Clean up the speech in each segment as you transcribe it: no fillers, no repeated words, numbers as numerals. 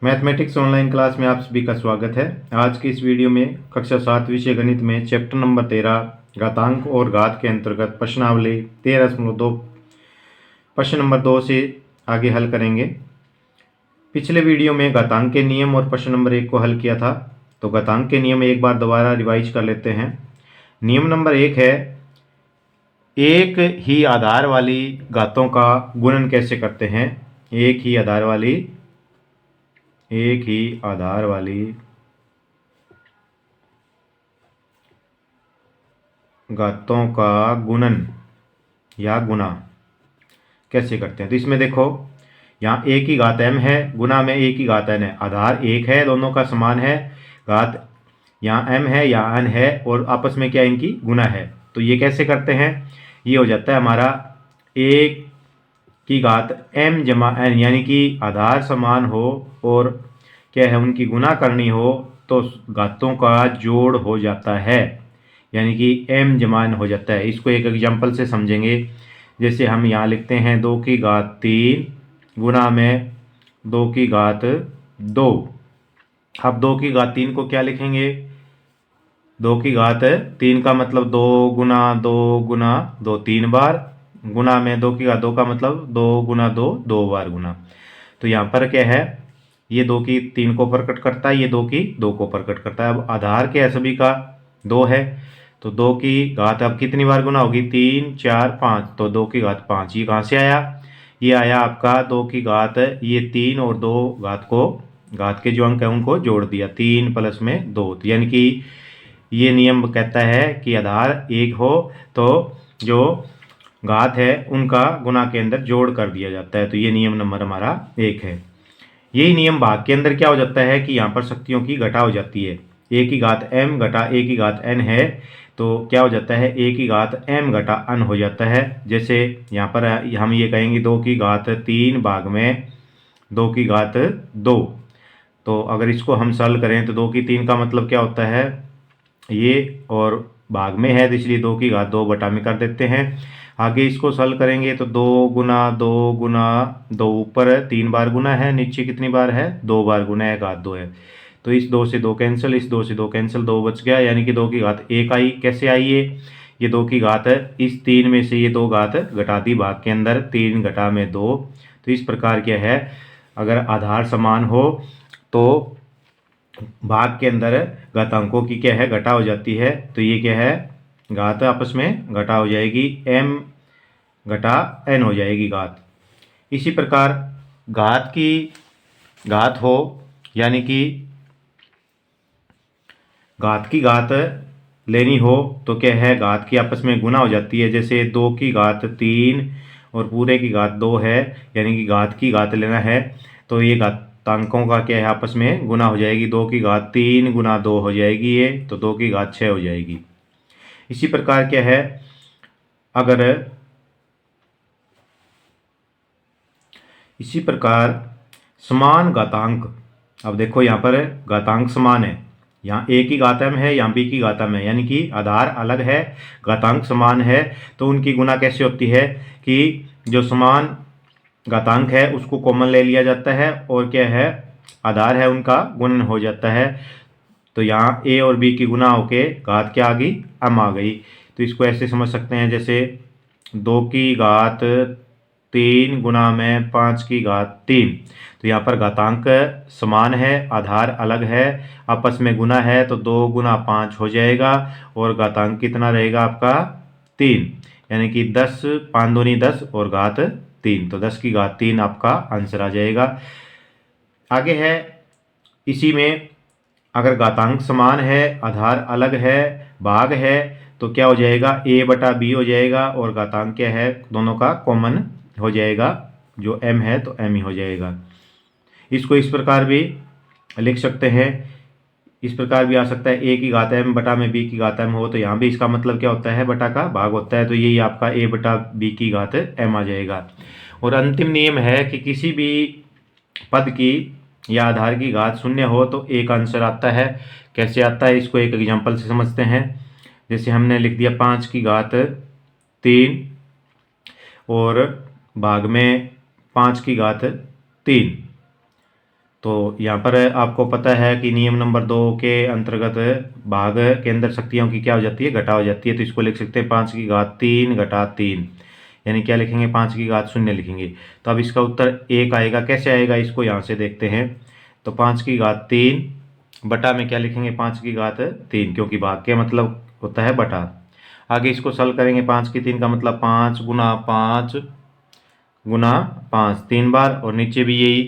Mathematics online class में आप सभी का स्वागत है। आज की इस वीडियो में कक्षा 7 विषय गणित में चैप्टर नंबर 13 घातांक और घात के अंतर्गत प्रश्नावली 13.2 प्रश्न नंबर 2 से आगे हल करेंगे। पिछले वीडियो में घातांक के नियम और प्रश्न नंबर 1 को हल किया था, तो घातांक के नियम एक बार दोबारा रिवाइज कर लेते हैं। नियम नंबर 1 है, एक ही आधार वाली घातों का गुणन कैसे करते हैं। एक ही आधार वाली घातों का गुणन या गुणा कैसे करते हैं। तो इसमें देखो, यहाँ एक ही घात m है, गुणा में एक ही घात n है। आधार एक है, दोनों का समान है। घात यहाँ m है, यहाँ n है, और आपस में क्या इनकी गुणा है। तो ये कैसे करते हैं, ये हो जाता है हमारा एक की घात m जमा n, यानी कि आधार समान हो और क्या है उनकी गुणा करनी हो तो घातों का जोड़ हो जाता है, यानी कि m जमा n हो जाता है। इसको एक एग्जांपल से समझेंगे। जैसे हम यहाँ लिखते हैं 2 की घात 3 गुणा में 2 की घात 2। अब 2 की घात 3 को क्या लिखेंगे, 2 की घात 3 का मतलब 2 गुना 2 गुना 2 3 बार, गुना में 2 की घात 2 का मतलब 2 गुना 2 2 बार गुना। तो यहाँ पर क्या है, ये 2 की 3 को प्रकट करता है, ये 2 की 2 को प्रकट करता है। अब आधार क्या है, सभी का 2 है, तो 2 की घात अब कितनी बार गुना होगी, 3 4 5, तो 2 की घात 5। ये कहाँ से आया, ये आया आपका 2 की घात ये 3 और 2 घात के जो अंक है उनको जोड़ दिया, 3 प्लस में 2। तो यानी कि ये नियम कहता है कि आधार एक हो तो जो घात है उनका गुणा के अंदर जोड़ कर दिया जाता है। तो ये नियम नंबर हमारा 1 है। यही नियम भाग के अंदर क्या हो जाता है कि यहाँ पर शक्तियों की घटा हो जाती है। a की घात m घटा a की घात n है, तो क्या हो जाता है, a की घात m घटा n हो जाता है। जैसे यहाँ पर हम ये कहेंगे 2 की घात 3 भाग में 2 की घात 2। तो अगर इसको हम सॉल्व करें तो 2 की 3 का मतलब क्या होता है, ये और भाग में है तो इसलिए 2 की घात 2 बटा में कर देते हैं। आगे इसको सॉल्व करेंगे तो 2 गुना 2 गुना 2, ऊपर 3 बार गुना है, नीचे कितनी बार है, 2 बार गुना है, घात 2 है। तो इस 2 से 2 कैंसिल, इस 2 से 2 कैंसिल, 2 बच गया, यानी कि 2 की घात 1 आई। कैसे आई ये 2 की घात इस 3 में से ये 2 घात घटा दी भाग के अंदर, 3 घटा में 2। तो इस प्रकार क्या है, अगर आधार समान हो तो भाग के अंदर घातांकों की क्या है, घटा हो जाती है। तो ये क्या है, घात आपस में घटा हो जाएगी, m घटा n हो जाएगी घात। इसी प्रकार घात की घात हो, यानी कि घात की घात लेनी हो तो क्या है, घात की आपस में गुना हो जाती है। जैसे 2 की घात 3 और पूरे की घात 2 है, यानी कि घात की घात लेना है, तो ये घातांकों का क्या है, आपस में गुना हो जाएगी। 2 की घात 3 गुना 2 हो जाएगी ये, तो 2 की घात 6 हो जाएगी। इसी प्रकार क्या है, अगर इसी प्रकार समान घातांक, अब देखो यहाँ पर घातांक समान है, यहाँ a की घात m है, यहाँ b की घात m है, यानी कि आधार अलग है, घातांक समान है। तो उनकी गुना कैसे होती है कि जो समान घातांक है उसको कॉमन ले लिया जाता है और क्या है, आधार है उनका गुणन हो जाता है। तो यहाँ a और b की गुना होके घात क्या आ गई, m आ गई। तो इसको ऐसे समझ सकते हैं, जैसे 2 की घात 3 गुना में 5 की घात 3। तो यहाँ पर घातांक समान है, आधार अलग है, आपस में गुना है, तो 2 गुना 5 हो जाएगा और घातांक कितना रहेगा आपका 3, यानी कि 10 5 दूनी 10 और घात 3, तो 10 की घात 3 आपका आंसर आ जाएगा। आगे है, इसी में अगर घातांक समान है, आधार अलग है, भाग है, तो क्या हो जाएगा, a बटा b हो जाएगा और घातांक क्या है, दोनों का कॉमन हो जाएगा, जो m है तो m ही हो जाएगा। इसको इस प्रकार भी लिख सकते हैं, इस प्रकार भी आ सकता है, a की घात m बटा में b की घात m हो, तो यहाँ भी इसका मतलब क्या होता है, बटा का भाग होता है, तो यही आपका a बटा b की घात m आ जाएगा। और अंतिम नियम है कि किसी भी पद की या आधार की घात शून्य हो तो एक आंसर आता है। कैसे आता है, इसको एक एग्जांपल से समझते हैं। जैसे हमने लिख दिया 5 की घात 3 और भाग में 5 की घात 3, तो यहाँ पर आपको पता है कि नियम नंबर 2 के अंतर्गत भाग के अंदर शक्तियों की क्या हो जाती है, घटा हो जाती है। तो इसको लिख सकते हैं 5 की घात 3 घटा 3, यानी क्या लिखेंगे, 5 की घात 0 लिखेंगे। तो अब इसका उत्तर 1 आएगा। कैसे आएगा इसको यहाँ से देखते हैं। तो 5 की घात 3 बटा में क्या लिखेंगे, 5 की घात 3, क्योंकि भाग के मतलब होता है बटा। आगे इसको सॉल्व करेंगे, 5 की 3 का मतलब 5 गुना 5 गुना 5 3 बार, और नीचे भी यही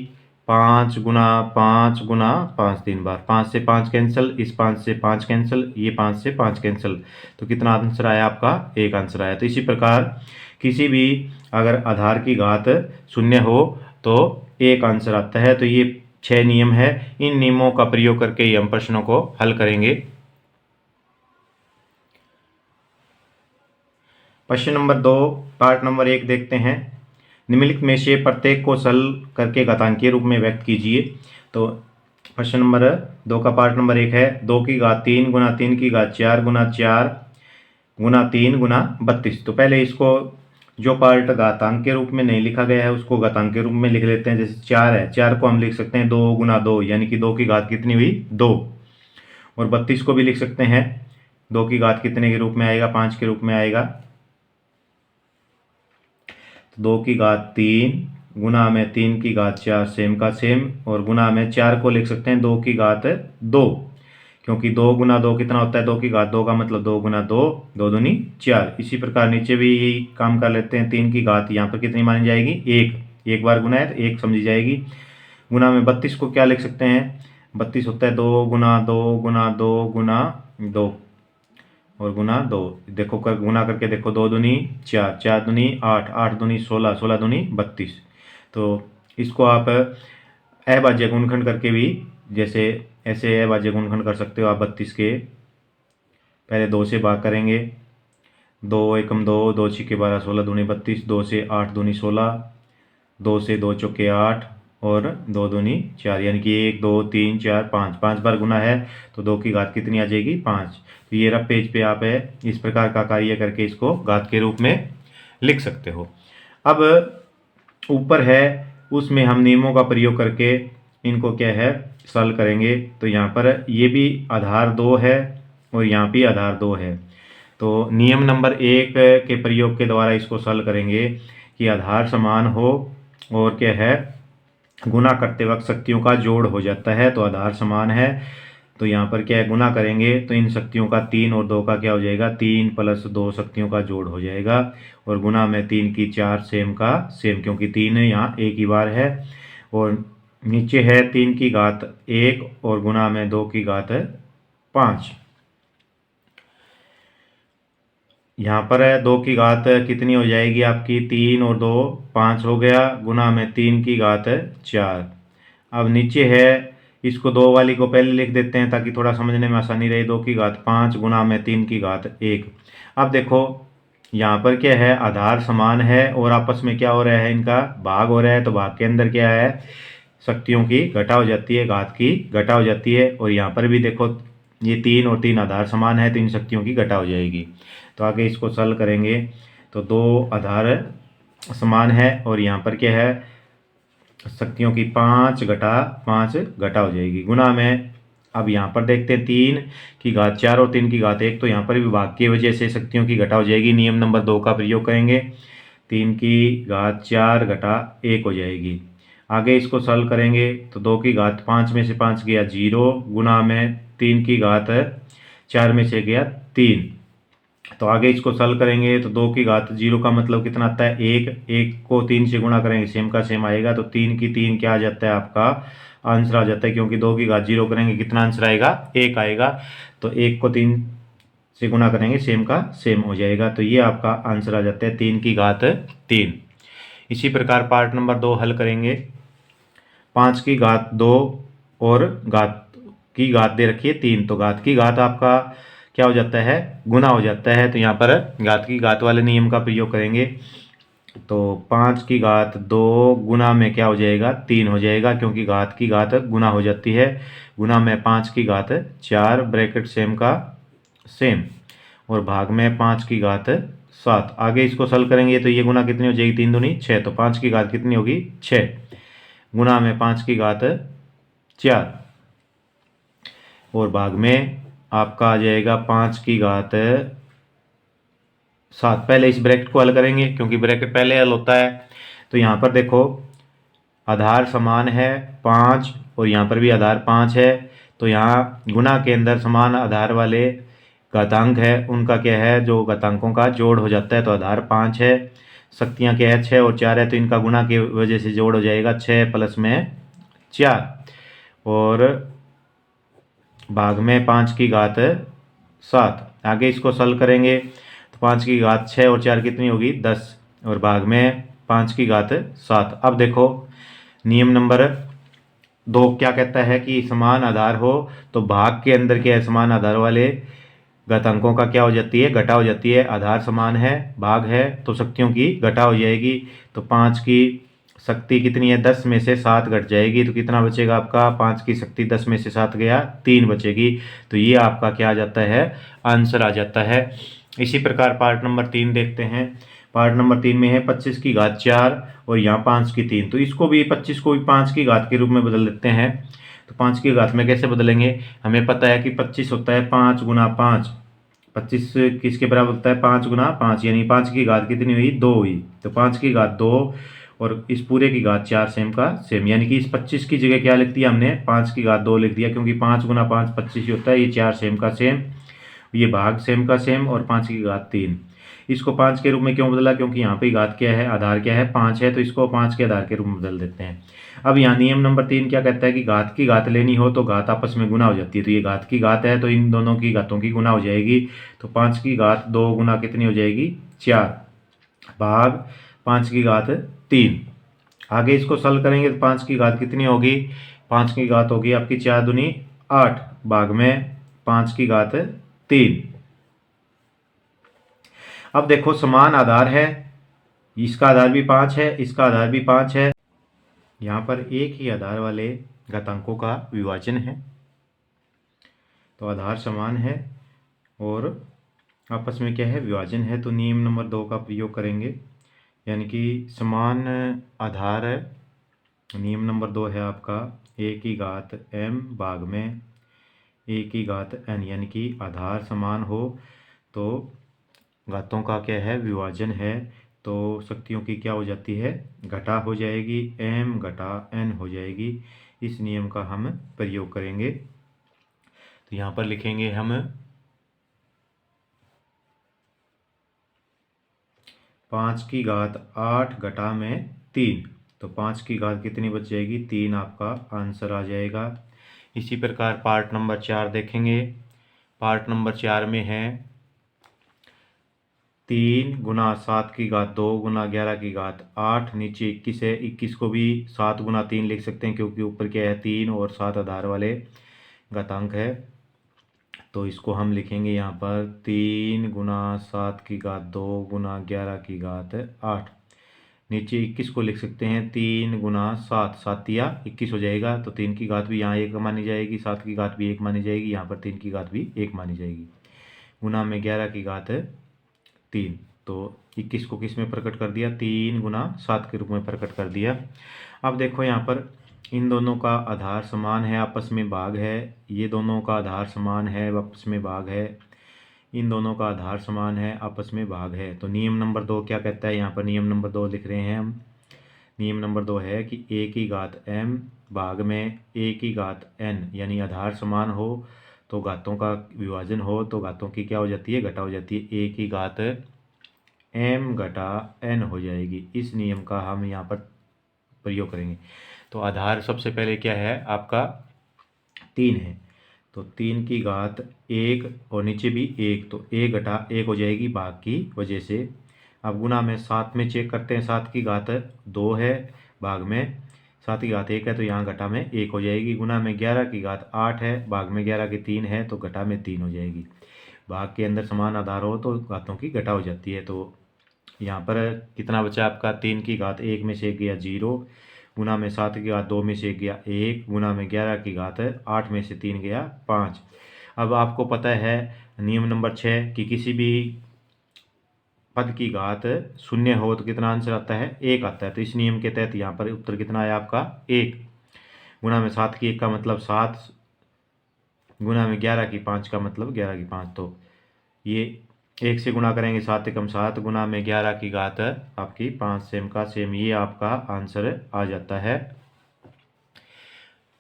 5 गुना 5 गुना 5 3 बार। 5 से 5 कैंसिल, इस 5 से 5 कैंसिल, ये 5 से 5 कैंसिल। तो कितना आंसर आया आपका, 1 आंसर आया। तो इसी प्रकार किसी भी अगर आधार की घात 0 हो तो 1 आंसर आता है। तो ये 6 नियम है। इन नियमों का प्रयोग करके ही हम प्रश्नों को हल करेंगे। प्रश्न नंबर 2 पार्ट नंबर 1 देखते हैं। निम्नलिखित में से प्रत्येक को सरल करके घातांकीय रूप में व्यक्त कीजिए। तो प्रश्न नंबर 2 का पार्ट नंबर 1 है 2 की घात 3 गुना 3 की घात 4 गुना 4 गुना 3 गुना 32। तो पहले इसको जो पार्ट घातांक के रूप में नहीं लिखा गया है उसको घातांक के रूप में लिख लेते हैं। जैसे 4 है, 4 को हम लिख सकते हैं 2 गुना 2, यानी कि 2 की घात कितनी हुई, 2। और 32 को भी लिख सकते हैं 2 की घात कितने के रूप में आएगा, 5 के रूप में आएगा। 2 की घात 3 गुना में 3 की घात 4 सेम का सेम, और गुना में 4 को लिख सकते हैं 2 की घात 2, क्योंकि 2 गुना 2 कितना होता है, 2 की घात 2 का मतलब 2 गुना 2, 2 दूनी 4। इसी प्रकार नीचे भी यही काम कर लेते हैं। 3 की घात यहाँ पर कितनी मानी जाएगी, 1। एक बार गुना है तो 1 समझी जाएगी। गुना में 32 को क्या लिख सकते हैं, 32 होता है 2 गुना 2 गुना 2 गुना 2 और गुना 2। देखो कर गुना करके देखो, 2 दूनी 4, 4 दूनी 8, 8 दूनी 16, 16 दूनी 32। तो इसको आप अभाज्य गुणनखंड करके भी, जैसे ऐसे अभाज्य गुणनखंड कर सकते हो आप। 32 के पहले 2 से भाग करेंगे, 2 एकम 2, 2 छिके 12, 16 दूनी 32, 2 से 8 दूनी 16, 2 से 2 चौके 8 और 2 दूनी 4, यानी कि 1 2 3 4 5, 5 बार गुना है तो 2 की घात कितनी आ जाएगी, 5। तो ये रफ पेज पे आप है इस प्रकार का कार्य करके इसको घात के रूप में लिख सकते हो। अब ऊपर है उसमें हम नियमों का प्रयोग करके इनको क्या है सॉल्व करेंगे। तो यहाँ पर ये भी आधार 2 है और यहाँ भी आधार 2 है। तो नियम नंबर 1 के प्रयोग के द्वारा इसको सॉल्व करेंगे कि आधार समान हो और क्या है गुना करते वक्त शक्तियों का जोड़ हो जाता है, तो आधार समान है। तो यहाँ पर क्या है गुना करेंगे तो इन शक्तियों का 3 और 2 का क्या हो जाएगा, 3 प्लस 2 शक्तियों का जोड़ हो जाएगा। और गुना में 3 की 4 सेम का सेम, क्योंकि 3 यहाँ एक ही बार है। और नीचे है 3 की घात 1 और गुना में 2 की घात 5। यहाँ पर है 2 की घात कितनी हो जाएगी आपकी, 3 और 2 5 हो गया, गुना में 3 की घात 4। अब नीचे है इसको 2 वाली को पहले लिख देते हैं ताकि थोड़ा समझने में आसानी रहे। 2 की घात 5 गुना में 3 की घात 1। अब देखो यहाँ पर क्या है आधार समान है और आपस में क्या हो रहा है, इनका भाग हो रहा है। तो भाग के अंदर क्या है शक्तियों की घटा हो जाती है, घात की घटा हो जाती है। और यहाँ पर भी देखो ये 3 और 3 आधार समान है तो इन शक्तियों की घटा हो जाएगी। तो आगे इसको सॉल्व करेंगे तो 2 आधार समान है और यहाँ पर क्या है शक्तियों की 5 घटा 5 घटा हो जाएगी। गुना में अब यहाँ पर देखते हैं 3 की घात 4 और 3 की घात 1, तो यहाँ पर भी भाग की वजह से शक्तियों की घटा हो जाएगी। नियम नंबर 2 का प्रयोग करेंगे, 3 की घात 4 घटा 1 हो जाएगी। आगे इसको सॉल्व करेंगे तो 2 की घात 5 में से 5 गया 0, गुना में 3 की घात 4 में से गया 3। तो आगे इसको सॉल्व करेंगे तो 2 की घात 0 का मतलब कितना आता है 1, 1 को 3 से गुणा करेंगे सेम का सेम आएगा। तो 3 की 3 क्या आ जाता है आपका आंसर आ जाता है, क्योंकि 2 की घात 0 करेंगे कितना आंसर आएगा 1 आएगा। तो 1 को 3 से गुणा करेंगे सेम का सेम हो जाएगा। तो ये आपका आंसर आ जाता है 3 की घात 3। इसी प्रकार पार्ट नंबर 2 हल करेंगे। 5 की घात 2 और घात की घात दे रखी है 3, तो घात की घात आपका क्या हो जाता है गुना हो जाता है। तो यहाँ पर घात की घात वाले नियम का प्रयोग करेंगे। तो 5 की घात 2 गुना में क्या हो जाएगा 3 हो जाएगा, क्योंकि घात की घात गुना हो जाती है। गुना में 5 की घात 4 ब्रैकेट सेम का सेम और भाग में 5 की घात 7। आगे इसको सॉल्व करेंगे तो ये गुना कितनी हो जाएगी 3 दूनी 6, तो 5 की घात कितनी होगी 6, गुना में 5 की घात 4 और भाग में आपका आ जाएगा 5 की घात 7। पहले इस ब्रैकेट को हल करेंगे क्योंकि ब्रैकेट पहले हल होता है। तो यहाँ पर देखो आधार समान है 5 और यहाँ पर भी आधार 5 है। तो यहाँ गुना के अंदर समान आधार वाले घातांक है उनका क्या है, जो घातांकों का जोड़ हो जाता है। तो आधार 5 है, शक्तियाँ क्या है 6 और 4 है, तो इनका गुना की वजह से जोड़ हो जाएगा 6 प्लस में 4 और भाग में 5 की घात 7। आगे इसको सरल करेंगे तो 5 की घात 6 और 4 कितनी होगी 10 और भाग में 5 की घात 7। अब देखो नियम नंबर 2 क्या कहता है कि समान आधार हो तो भाग के अंदर क्या है, समान आधार वाले घातांकों का क्या हो जाती है, घटा हो जाती है। आधार समान है, भाग है, तो शक्तियों की घटा हो जाएगी। तो 5 की शक्ति कितनी है, 10 में से 7 घट जाएगी। तो कितना बचेगा आपका, 5 की शक्ति 10 में से 7 गया 3 बचेगी। तो ये आपका क्या आ जाता है, आंसर आ जाता है। इसी प्रकार पार्ट नंबर 3 देखते हैं। पार्ट नंबर 3 में है 25 की घात 4 और यहाँ 5 की 3। तो इसको भी 25 को भी 5 की घात के रूप में बदल देते हैं। तो 5 की घात में कैसे बदलेंगे, हमें पता है कि 25 होता है 5 गुना 5। 25 किसके बराबर होता है, 5 गुना 5, यानी 5 की घात कितनी हुई, 2 हुई। तो 5 की घात 2 और इस पूरे की घात 4 सेम का सेम, यानी कि इस 25 की जगह क्या लिख दिया हमने, 5 की घात 2 लिख दिया, क्योंकि 5 गुना 5 25 ही होता है। ये 4 सेम का सेम, ये भाग सेम का सेम और 5 की घात 3। इसको 5 के रूप में क्यों बदला, क्योंकि यहाँ पे घात क्या है, आधार क्या है 5 है, तो इसको 5 के आधार के रूप में बदल देते हैं। अब यहाँ नियम नंबर 3 क्या कहता है कि घात की घात लेनी हो तो घात आपस में गुना हो जाती है। तो ये घात की घात है तो इन दोनों की घातों की गुना हो जाएगी। तो 5 की घात 2 गुना कितनी हो जाएगी 4 भाग 5 की घात 3। आगे इसको सरल करेंगे तो 5 की घात कितनी होगी, 5 की घात होगी आपकी 4 दूनी 8 भाग में 5 की घात 3। अब देखो समान आधार है, इसका आधार भी 5 है, इसका आधार भी 5 है। यहाँ पर एक ही आधार वाले घातांकों का विभाजन है, तो आधार समान है और आपस में क्या है, विभाजन है। तो नियम नंबर 2 का प्रयोग करेंगे, यानी कि समान आधार है। नियम नंबर 2 है आपका a की घात m भाग में a की घात n, यानी कि आधार समान हो तो घातों का क्या है, विभाजन है। तो शक्तियों की क्या हो जाती है, घटा हो जाएगी, m घटा n हो जाएगी। इस नियम का हम प्रयोग करेंगे। तो यहाँ पर लिखेंगे हम 5 की घात 8 घटा में 3। तो 5 की घात कितनी बच जाएगी, 3 आपका आंसर आ जाएगा। इसी प्रकार पार्ट नंबर 4 देखेंगे। पार्ट नंबर 4 में है 3 गुना 7 की घात 2 गुना 11 की घात 8, नीचे 21 है। 21 को भी 7 गुना 3 लिख सकते हैं, क्योंकि ऊपर क्या है 3 और 7 आधार वाले घातांक है। तो इसको हम लिखेंगे यहाँ पर 3 गुना 7 की घात 2 गुना 11 की घात 8, नीचे 21 को लिख सकते हैं 3 गुना 7, 7 या 21 हो जाएगा। तो 3 की घात भी यहाँ 1 मानी जाएगी, 7 की घात भी 1 मानी जाएगी, यहाँ पर 3 की घात भी 1 मानी जाएगी। गुना में 11 की घात 3, तो 21 को किस में प्रकट कर दिया, 3 गुना 7 के रूप में प्रकट कर दिया। अब देखो यहाँ पर इन दोनों का आधार समान है, आपस में भाग है। ये दोनों का आधार समान है, आपस में भाग है। इन दोनों का आधार समान है, आपस में भाग है। तो नियम नंबर 2 क्या कहता है, यहाँ पर नियम नंबर 2 लिख रहे हैं हम। नियम नंबर 2 है कि a की घात m भाग में a की घात n, यानी आधार समान हो तो घातों का विभाजन हो तो घातों की क्या हो जाती है, घटा हो जाती है। a की घात m घटा n हो जाएगी। इस नियम का हम यहाँ पर प्रयोग करेंगे। तो आधार सबसे पहले क्या है आपका 3 है, तो 3 की घात 1 और नीचे भी 1, तो 1 घटा 1 हो जाएगी भाग की वजह से। अब गुना में 7 में चेक करते हैं, 7 की घात 2 है भाग में 7 की घात 1 है, तो यहाँ घटा में 1 हो जाएगी। गुना में 11 की घात 8 है भाग में 11 की 3 है, तो घटा में 3 हो जाएगी। भाग के अंदर समान आधार हो तो घातों की घटा हो जाती है। तो यहाँ पर कितना बचा आपका, 3 की घात 1 में से 1 गया 0, गुना में 7 की घात 2 में से 1 गया 1, गुना में 11 की घात 8 में से 3 गया 5। अब आपको पता है नियम नंबर 6 कि किसी भी पद की घात शून्य हो तो कितना आंसर आता है, 1 आता है। तो इस नियम के तहत यहाँ पर उत्तर कितना आया आपका 1। गुना में 7 की 1 का मतलब 7, गुना में 11 की 5 का मतलब 11 की 5। तो ये 1 से गुना करेंगे 7 एकम 7, गुना में 11 की घात आपकी 5 सेम का सेम, ये आपका आंसर आ जाता है।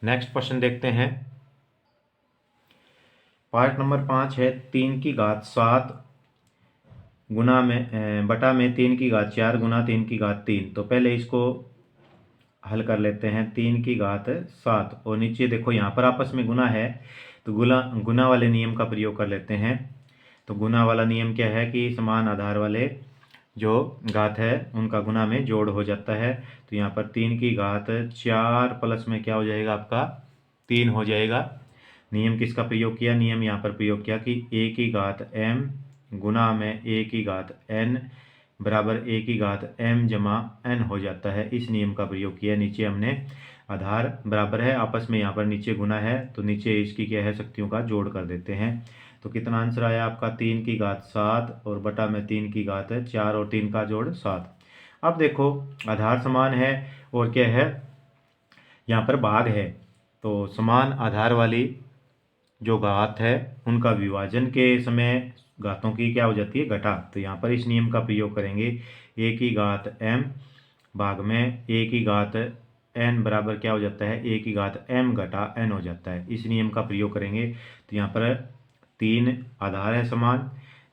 नेक्स्ट क्वेश्चन देखते हैं। पार्ट नंबर 5 है 3 की घात 7 गुना में बटा में 3 की घात 4 गुना 3 की घात 3। तो पहले इसको हल कर लेते हैं। 3 की घात 7 और नीचे देखो यहाँ पर आपस में गुना है, तो गुना वाले नियम का प्रयोग कर लेते हैं। तो गुना वाला नियम क्या है कि समान आधार वाले जो घात है उनका गुना में जोड़ हो जाता है। तो यहाँ पर 3 की घात 4 प्लस में क्या हो जाएगा आपका 3 हो जाएगा। नियम किसका प्रयोग किया, नियम यहाँ पर प्रयोग किया कि a की घात m गुना में a की घात n बराबर a की घात m जमा n हो जाता है। इस नियम का प्रयोग किया। नीचे हमने आधार बराबर है, आपस में यहाँ पर नीचे गुना है, तो नीचे इसकी क्या है शक्तियों का जोड़ कर देते हैं। तो कितना आंसर आया आपका 3 की घात 7 और बटा में 3 की घात 4 और 3 का जोड़ 7। अब देखो आधार समान है और क्या है यहाँ पर भाग है, तो समान आधार वाली जो घात है उनका विभाजन के समय घातों की क्या हो जाती है घटा। तो यहाँ पर इस नियम का प्रयोग करेंगे। a की घात m भाग में a की घात n बराबर क्या हो जाता है a की घात m घटा n हो जाता है। इस नियम का प्रयोग करेंगे। तो यहाँ पर 3 आधार है समान,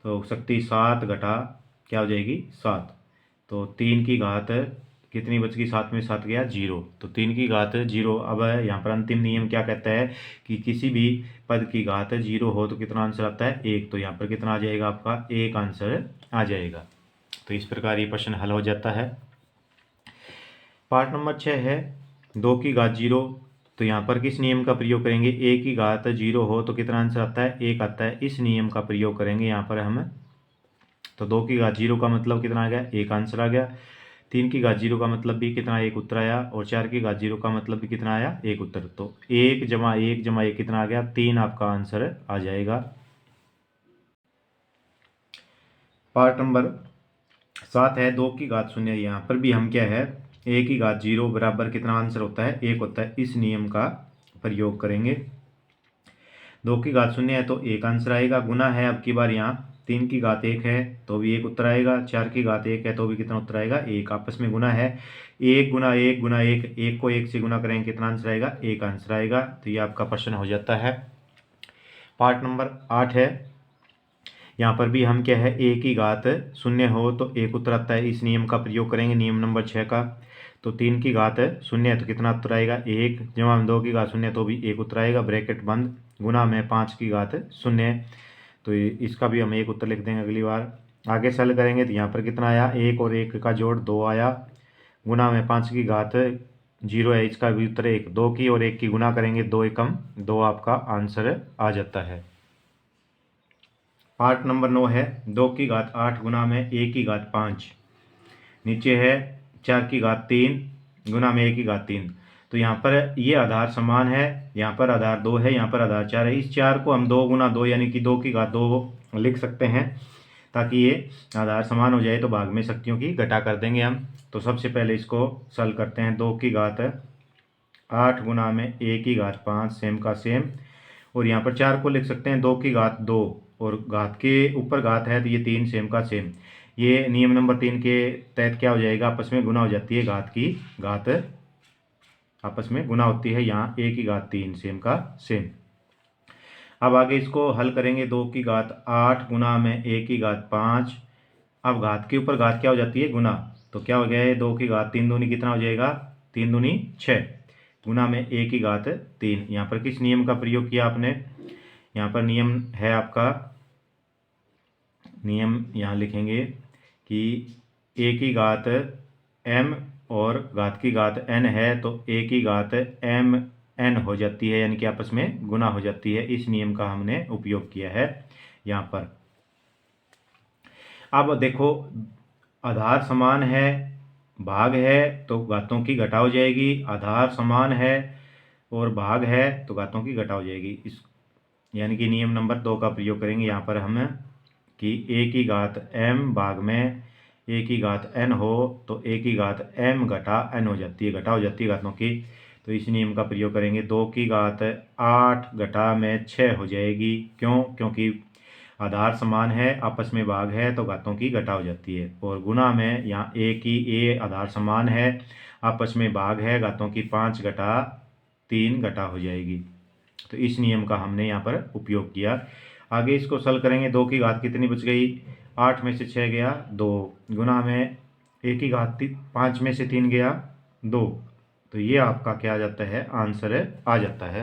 तो शक्ति 7 घटा क्या हो जाएगी 7। तो 3 की घात कितनी बच गई, 7 में 7 गया 0, तो 3 की घात 0। अब यहाँ पर अंतिम नियम क्या कहता है कि किसी भी पद की घात 0 हो तो कितना आंसर आता है 1। तो यहाँ पर कितना आ जाएगा आपका 1 आंसर आ जाएगा। तो इस प्रकार ये प्रश्न हल हो जाता है। पार्ट नंबर 6 है 2 की घात 0। तो यहाँ पर किस नियम का प्रयोग करेंगे, a की घात 0 हो तो कितना आंसर आता है 1 आता है। इस नियम का प्रयोग करेंगे यहाँ पर हम। तो 2 की घात 0 का मतलब कितना आ गया 1 आंसर आ गया। 3 की घात 0 का मतलब भी कितना 1 उत्तर आया, और 4 की घात 0 का मतलब भी कितना आया 1 उत्तर। तो 1 जमा 1 जमा 1 कितना आ गया 3 आपका आंसर आ जाएगा। पार्ट नंबर 7 है 2 की घात 0। यहाँ पर भी हम क्या है a की घात 0 बराबर कितना आंसर होता है 1 होता है। इस नियम का प्रयोग करेंगे। 2 की घात 0 है तो 1 आंसर आएगा। गुना है अब की बार यहाँ 3 की घात 1 है तो भी 1 उत्तर आएगा। 4 की घात 1 है तो भी कितना उत्तर आएगा 1। आपस में गुना है 1 गुना 1 गुना 1, 1 को 1 से गुना करेंगे कितना आंसर आएगा 1 आंसर आएगा। तो ये आपका प्रश्न हो जाता है। पार्ट नंबर 8 है। यहाँ पर भी हम क्या है a की घात 0 हो तो 1 उत्तर आता है। इस नियम का प्रयोग करेंगे, नियम नंबर 6 का। तो 3 की घात 0 है तो कितना उत्तर आएगा 1, जमा में 2 की घात 0 है तो भी 1 उत्तर आएगा, ब्रैकेट बंद, गुना में 5 की घात 0। तो इसका भी हम 1 उत्तर लिख देंगे। अगली बार आगे सेल करेंगे तो यहाँ पर कितना आया 1 और 1 का जोड़ 2 आया, गुना में 5 की घात 0 है, इसका भी उत्तर 1। 2 की और 1 की गुना करेंगे 2 एकम 2 आपका आंसर आ जाता है। पार्ट नंबर 9 है 2 की घात 8 गुना में a की घात 5। नीचे है 4 की घात 3 गुना में a की घात 3। तो यहाँ पर ये आधार समान है, यहाँ पर आधार 2 है, यहाँ पर आधार 4 है। इस 4 को हम 2 गुना 2 यानी कि 2 की घात 2 लिख सकते हैं, ताकि ये आधार समान हो जाए। तो भाग में शक्तियों की घटा कर देंगे हम। तो सबसे पहले इसको सॉल्व करते हैं। 2 की घात 8 गुना में a की घात 5 सेम का सेम, और यहाँ पर 4 को लिख सकते हैं 2 की घात 2, और घात के ऊपर घात है तो ये 3 सेम का सेम। ये नियम नंबर 3 के तहत क्या हो जाएगा आपस में गुना हो जाती है, घात की घात आपस में गुना होती है। यहाँ a की घात 3 सेम का सेम। अब आगे इसको हल करेंगे। 2 की घात 8 गुना में a की घात 5। अब घात के ऊपर घात क्या हो जाती है गुना, तो क्या हो गया है 2 की घात 3 दूनी कितना हो जाएगा 3 दूनी 6 गुना में a की घात 3। यहाँ पर किस नियम का प्रयोग किया आपने, यहाँ पर नियम है आपका, नियम यहाँ लिखेंगे कि a की घात m और घात की घात n है तो a की घात m n हो जाती है, यानी कि आपस में गुना हो जाती है। इस नियम का हमने उपयोग किया है यहाँ पर। अब देखो आधार समान है, भाग है तो घातों की घटा हो जाएगी। आधार समान है और भाग है तो घातों की घटा हो जाएगी। इस यानी कि नियम नंबर 2 का प्रयोग करेंगे यहाँ पर हम कि a की घात m भाग में a की घात n हो तो a की घात m घटा n हो जाती है, घटा हो जाती है घातों की। तो इस नियम का प्रयोग करेंगे। 2 की घात 8 घटा में 6 हो जाएगी। क्यों? क्योंकि आधार समान है, आपस में भाग है, तो घातों की घटा हो जाती है। और गुना में यहाँ ए आधार समान है, आपस में भाग है, घातों की 5 घटा 3 घटा हो जाएगी। तो इस नियम का हमने यहाँ पर उपयोग किया। आगे इसको सल करेंगे। 2 की घात कितनी बच गई? 8 में से 6 गया 2, गुना में ए की घात 5 में से 3 गया 2। तो ये आपका क्या आ जाता है? आंसर आ जाता है।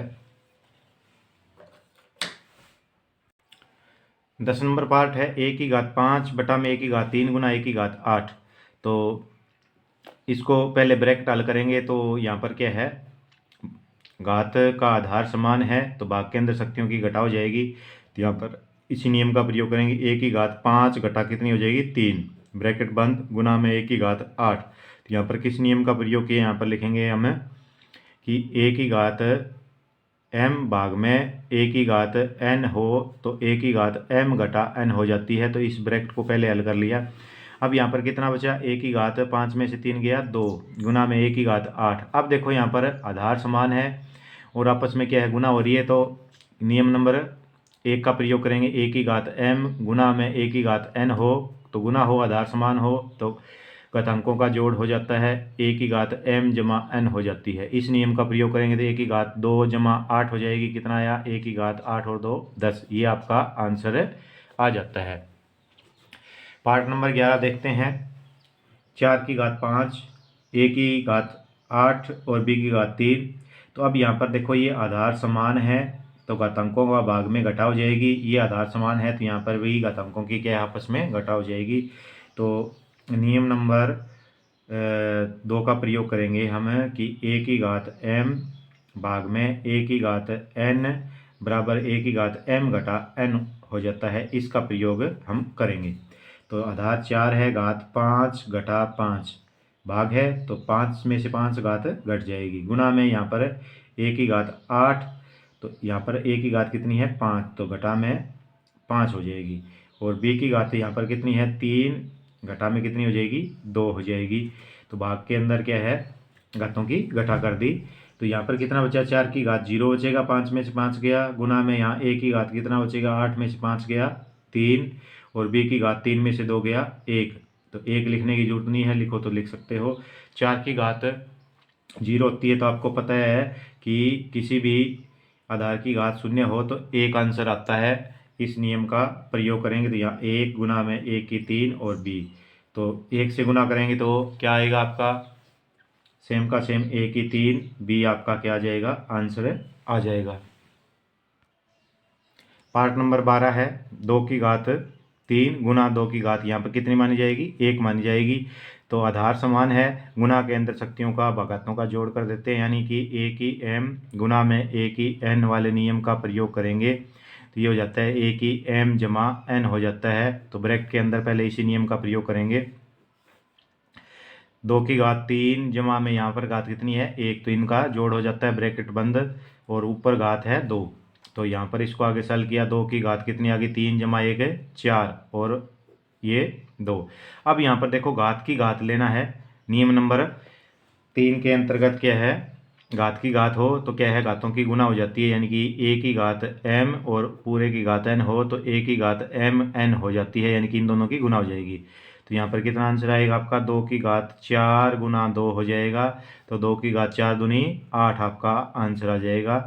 10 नंबर पार्ट है। ए की घात 5 बटा में ए की घात 3 गुना ए की घात 8। तो इसको पहले ब्रैकेट हल करेंगे। तो यहाँ पर क्या है? घात का आधार समान है, तो भाग के अंदर शक्तियों की घटा हो जाएगी। तो यहाँ पर इसी नियम का प्रयोग करेंगे। ए की घात 5 घटा कितनी हो जाएगी? 3, ब्रैकेट बंद, गुना में ए की घात 8। तो यहाँ पर किस नियम का प्रयोग किया? यहाँ पर लिखेंगे हम कि ए की घात m भाग में ए की घात n हो, तो ए की घात m घटा n हो जाती है। तो इस ब्रैकेट को पहले हल कर लिया। अब यहाँ पर कितना बचा? ए की घात 5 में से 3 गया 2, गुना में ए की घात 8। अब देखो यहाँ पर आधार समान है और आपस में क्या है? गुना हो रही है। तो नियम नंबर 1 का प्रयोग करेंगे। ए की घात m गुना में ए की घात n हो, तो गुना हो, आधार समान हो, तो घातांकों का जोड़ हो जाता है। ए की घात m जमा n हो जाती है। इस नियम का प्रयोग करेंगे तो ए की घात 2 जमा 8 हो जाएगी। कितना आया? ए की घात 8 और 2 10। ये आपका आंसर आ जाता है। पार्ट नंबर 11 देखते हैं। 4 की घात 5, ए की घात 8 और बी की घात 3। तो अब यहाँ पर देखो ये आधार समान है, तो घातांकों का भाग में घटा हो जाएगी। ये आधार समान है, तो यहाँ पर भी घातांकों की क्या आपस में घटा हो जाएगी। तो नियम नंबर 2 का प्रयोग करेंगे हम कि ए की घात m भाग में ए की घात n बराबर ए की घात m घटा n हो जाता है। इसका प्रयोग हम करेंगे। तो आधार 4 है, घात 5 घटा 5 भाग है, तो 5 में से 5 घात घट जाएगी। गुना में यहाँ पर ए की घात 8, तो यहाँ पर ए की घात कितनी है? 5, तो घटा में 5 हो जाएगी। और बी की घात यहाँ पर कितनी है? 3, घटा में कितनी हो जाएगी? 2 हो जाएगी। तो भाग के अंदर क्या है? घातों की घटा कर दी। तो यहाँ पर कितना बचा? 4 की घात 0 बचेगा, 5 में से 5 गया, गुना में यहाँ ए की घात कितना बचेगा? 8 में से 5 गया 3, और बी की घात 3 में से 2 गया 1। तो 1 लिखने की जरूरत नहीं है, लिखो तो लिख सकते हो। 4 की घात 0 होती है, तो आपको पता है कि किसी भी आधार की घात 0 हो तो 1 आंसर आता है। इस नियम का प्रयोग करेंगे तो यहाँ 1 गुना में 1 की 3 और b, तो 1 से गुना करेंगे तो क्या आएगा आपका? सेम का सेम 1 की 3, b आपका क्या आ जाएगा? आंसर आ जाएगा। पार्ट नंबर 12 है। 2 की घात 3 गुना 2 की घात यहाँ पर कितनी मानी जाएगी? 1 मानी जाएगी। तो आधार समान है, गुना के अंदर शक्तियों का भागात्मों का जोड़ कर देते हैं, यानी कि ए की m गुना में ए की n वाले नियम का प्रयोग करेंगे। तो ये हो जाता है ए की m जमा n हो जाता है। तो ब्रैकेट के अंदर पहले इसी नियम का प्रयोग करेंगे। 2 की घात 3 जमा में यहाँ पर घात कितनी है? 1, तो इनका जोड़ हो जाता है, ब्रैकेट बंद, और ऊपर घात है 2। तो यहाँ पर इसको आगे सल किया। 2 की घात कितनी आ गई? 3 जमा 1 4, और ये 2। अब यहाँ पर देखो घात की घात लेना है। नियम नंबर 3 के अंतर्गत क्या है? घात की घात हो तो क्या है? घातों की गुना हो जाती है, यानी कि ए की घात m और पूरे की घात n हो तो ए की घात m n हो जाती है, यानी कि इन दोनों की गुना हो जाएगी। तो यहाँ पर कितना आंसर आएगा आपका? 2 की घात 4 गुना 2 हो जाएगा, तो 2 की घात 4 दूनी 8 आपका आंसर आ जाएगा।